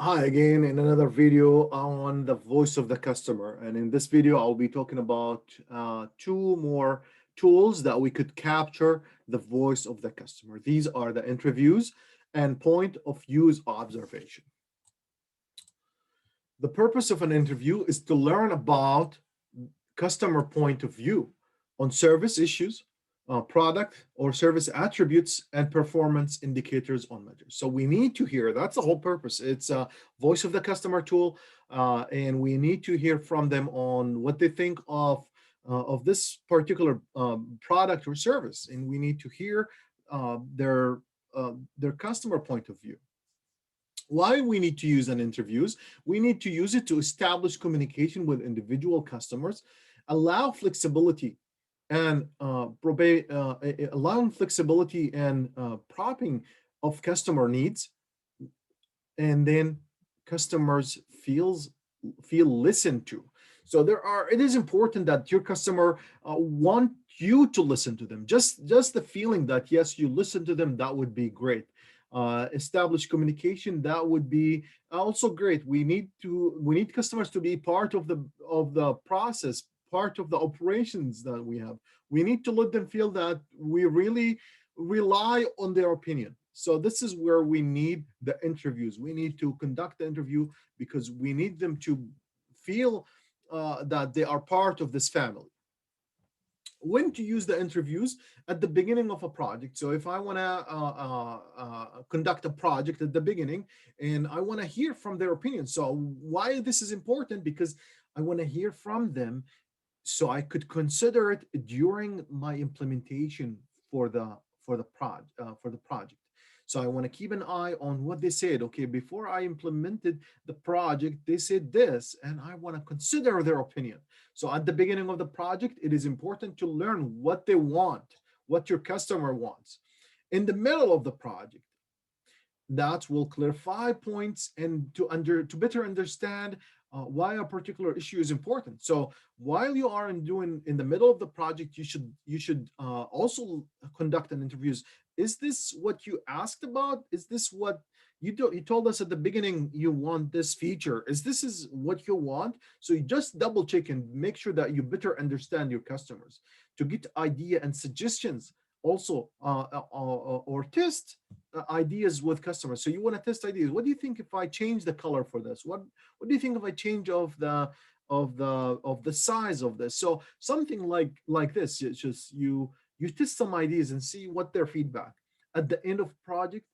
Hi again in another video on the voice of the customer. And in this video, I'll be talking about two more tools that we could capture the voice of the customer. These are the interviews and point of use observation. The purpose of an interview is to learn about customer point of view on service issues, product or service attributes, and performance indicators on measures. So we need to hear, that's the whole purpose. It's a voice of the customer tool, and we need to hear from them on what they think of this particular product or service, and we need to hear their customer point of view. Why we need to use an interviews? We need to use it to establish communication with individual customers, allow flexibility and allowing flexibility and propping of customer needs, and then customers feel listened to. So it is important that your customer want you to listen to them. Just the feeling that yes, you listen to them, that would be great. Establish communication, that would be also great. We need customers to be part of the process, part of the operations that we have. We need to let them feel that we really rely on their opinion. So this is where we need the interviews. We need to conduct the interview because we need them to feel that they are part of this family. When to use the interviews? At the beginning of a project. So if I want to conduct a project at the beginning and I want to hear from their opinion. So why this is important? Because I want to hear from them so I could consider it during my implementation for the project. So I want to keep an eye on what they said. Okay, before I implemented the project, they said this, and I want to consider their opinion. So at the beginning of the project, it is important to learn what they want, what your customer wants. In the middle of the project, that will clarify points and to better understand why a particular issue is important. So while you are in the middle of the project, you should also conduct an interviews. Is this what you asked about? Is this what you told us at the beginning you want this feature? Is what you want? So you just double check and make sure that you better understand your customers to get idea and suggestions also, or test ideas with customers. So you want to test ideas. What do you think if I change the color for this? What do you think if I change of the size of this? So something like this. It's just you test some ideas and see what their feedback at the end of project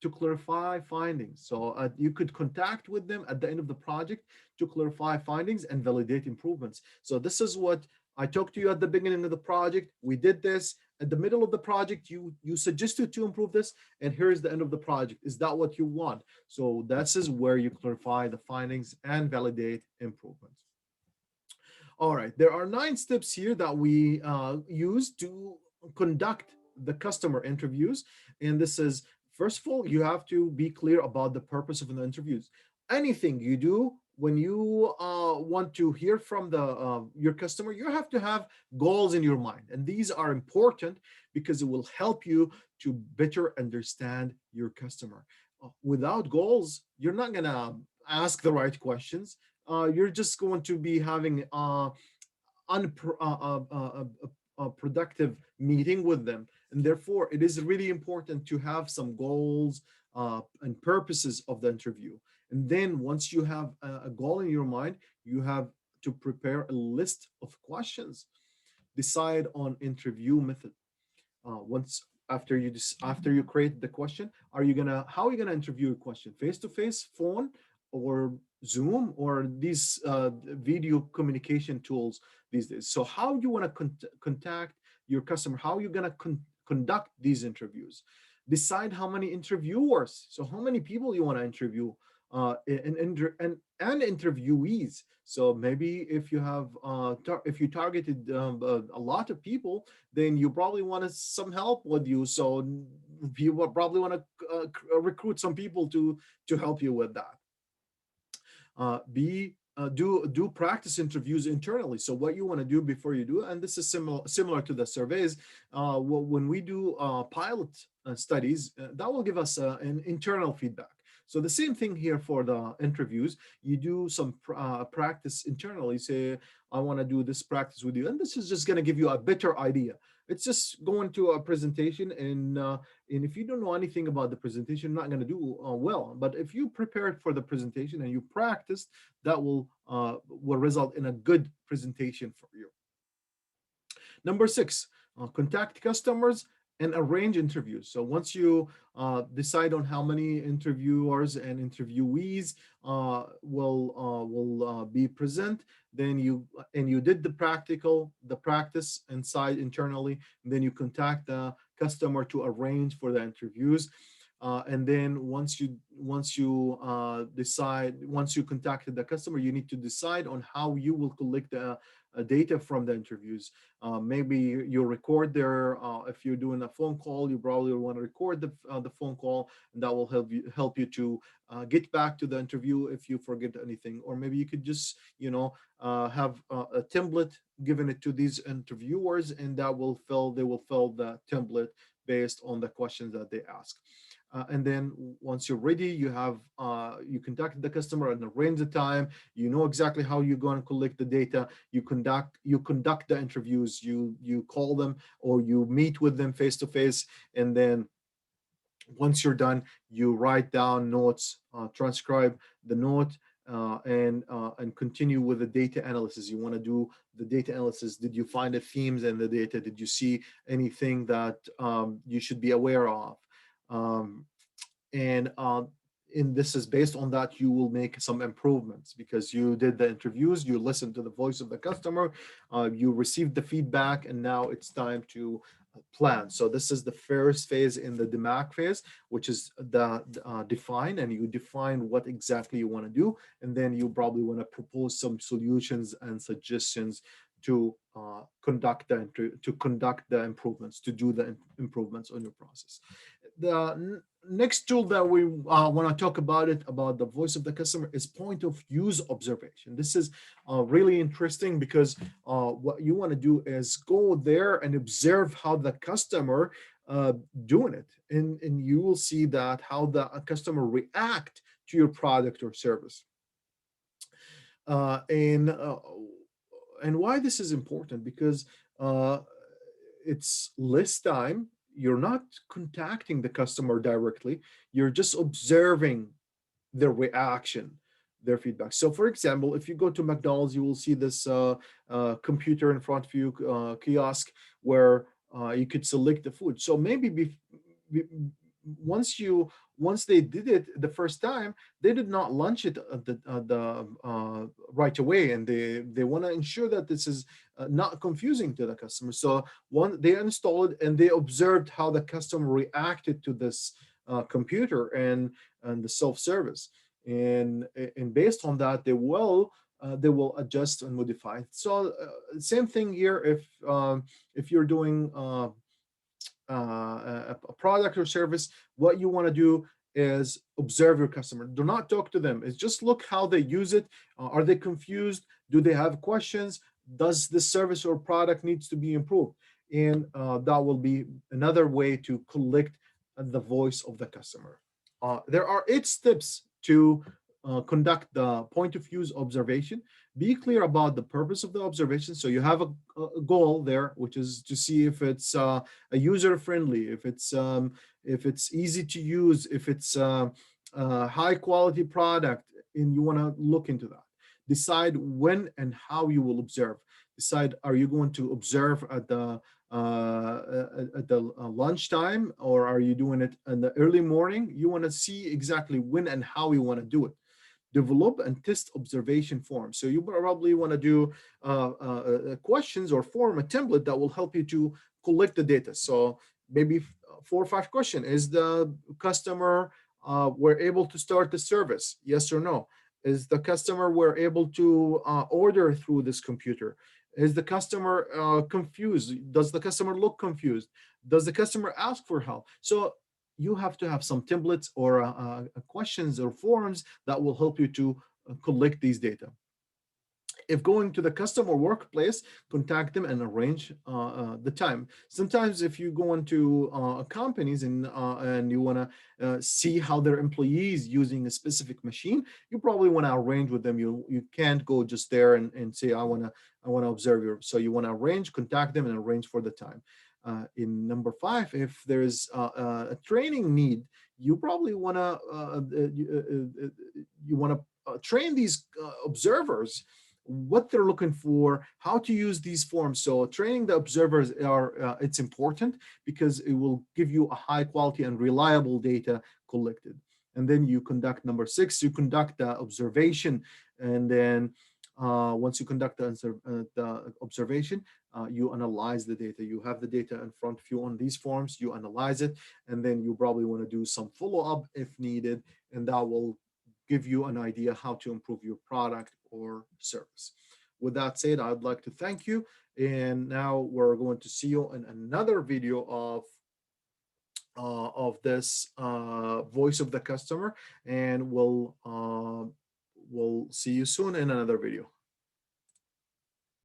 to clarify findings. So you could contact with them at the end of the project to clarify findings and validate improvements. So this is what I talked to you at the beginning of the project. We did this. At the middle of the project, you suggested to improve this, and here's the end of the project. Is that what you want? So this is where you clarify the findings and validate improvements. All right, there are 9 steps here that we use to conduct the customer interviews. And this is, first of all, you have to be clear about the purpose of the interviews. Anything you do when you want to hear from your customer, you have to have goals in your mind. And these are important because it will help you to better understand your customer. Without goals, you're not going to ask the right questions. You're just going to be having a productive meeting with them. And therefore, it is really important to have some goals and purposes of the interview. And then once you have a goal in your mind, you have to prepare a list of questions. Decide on interview method. Once after you create the question, how are you gonna interview a question? Face to face, phone, or Zoom, or these video communication tools these days. So how you want to contact your customer? How are you gonna conduct these interviews? Decide how many interviewers. So how many people you want to interview, and interviewees. So maybe if you have if you targeted a lot of people, then you probably want some help with you. So you will probably want to recruit some people to help you with that. Do practice interviews internally. So what you want to do before you do, and this is similar to the surveys, when we do pilot studies, that will give us an internal feedback. So the same thing here for the interviews. You do some practice internally. Say, I want to do this practice with you, and this is just going to give you a better idea. It's just going to a presentation, and if you don't know anything about the presentation, you're not going to do well. But if you prepared for the presentation and you practiced, that will result in a good presentation for you. Number six, contact customers and arrange interviews. So once you decide on how many interviewers and interviewees will be present, then you did the practice inside internally, and then you contact the customer to arrange for the interviews. And then once you contacted the customer, you need to decide on how you will collect the data from the interviews. Maybe you record there. If you're doing a phone call, you probably want to record the phone call, and that will help you to get back to the interview if you forget anything. Or maybe you could just have a template given it to these interviewers, and they will fill the template based on the questions that they ask. And then once you're ready, you contacted the customer and arrange the time. You know exactly how you're going to collect the data. You conduct the interviews. You call them or you meet with them face to face, and then once you're done, you write down notes, transcribe the note, and continue with the data analysis. You want to do the data analysis. Did you find the themes in the data? Did you see anything that you should be aware of? Um, and this is based on that you will make some improvements because you did the interviews, you listened to the voice of the customer, you received the feedback, and now it's time to plan. So this is the first phase in the DMAC phase, which is the define, and you define what exactly you want to do, and then you probably want to propose some solutions and suggestions to conduct the improvements, to do the improvements on your process. The next tool that we want to talk about the voice of the customer is point of use observation. This is really interesting because what you want to do is go there and observe how the customer doing it, and you will see that how the customer react to your product or service. And why this is important, because it's less time. You're not contacting the customer directly. You're just observing their reaction, their feedback. So for example, if you go to McDonald's, you will see this computer in front of you, kiosk, where you could select the food. So maybe be, once they did it the first time, they did not launch it right away, and they want to ensure that this is not confusing to the customer. So they installed it and they observed how the customer reacted to this computer and the self-service, and based on that they will adjust and modify. So same thing here. If you're doing a product or service, what you want to do is observe your customer. Do not talk to them. It's just look how they use it. Are they confused? Do they have questions? Does this service or product needs to be improved? And that will be another way to collect the voice of the customer. There are 8 steps to conduct the point of use observation. Be clear about the purpose of the observation. So you have a goal there, which is to see if it's a user friendly, if it's easy to use, if it's a high quality product, and you want to look into that. Decide when and how you will observe. Decide, are you going to observe at the lunchtime, or are you doing it in the early morning? You want to see exactly when and how you want to do it. Develop and test observation forms. So you probably want to do questions or form a template that will help you to collect the data. So maybe 4 or 5 questions. Is the customer were able to start the service? Yes or no? Is the customer were able to order through this computer? Is the customer confused? Does the customer look confused? Does the customer ask for help? So you have to have some templates or questions or forms that will help you to collect these data. If going to the customer workplace, contact them and arrange the time. Sometimes if you go into companies and you want to see how their employees using a specific machine, you probably want to arrange with them. You can't go just there and say, I want to observe you. So you want to arrange, contact them and arrange for the time. In number 5, if there's a training need, you probably want to you want to train these observers what they're looking for, how to use these forms. So training the observers it's important because it will give you a high quality and reliable data collected. And then you conduct number 6, you conduct the observation, and then once you conduct the observation, you analyze the data. You have the data in front of you on these forms, you analyze it, and then you probably want to do some follow-up if needed, and that will give you an idea how to improve your product or service. With that said, I'd like to thank you. And now we're going to see you in another video of this voice of the customer, and we'll see you soon in another video.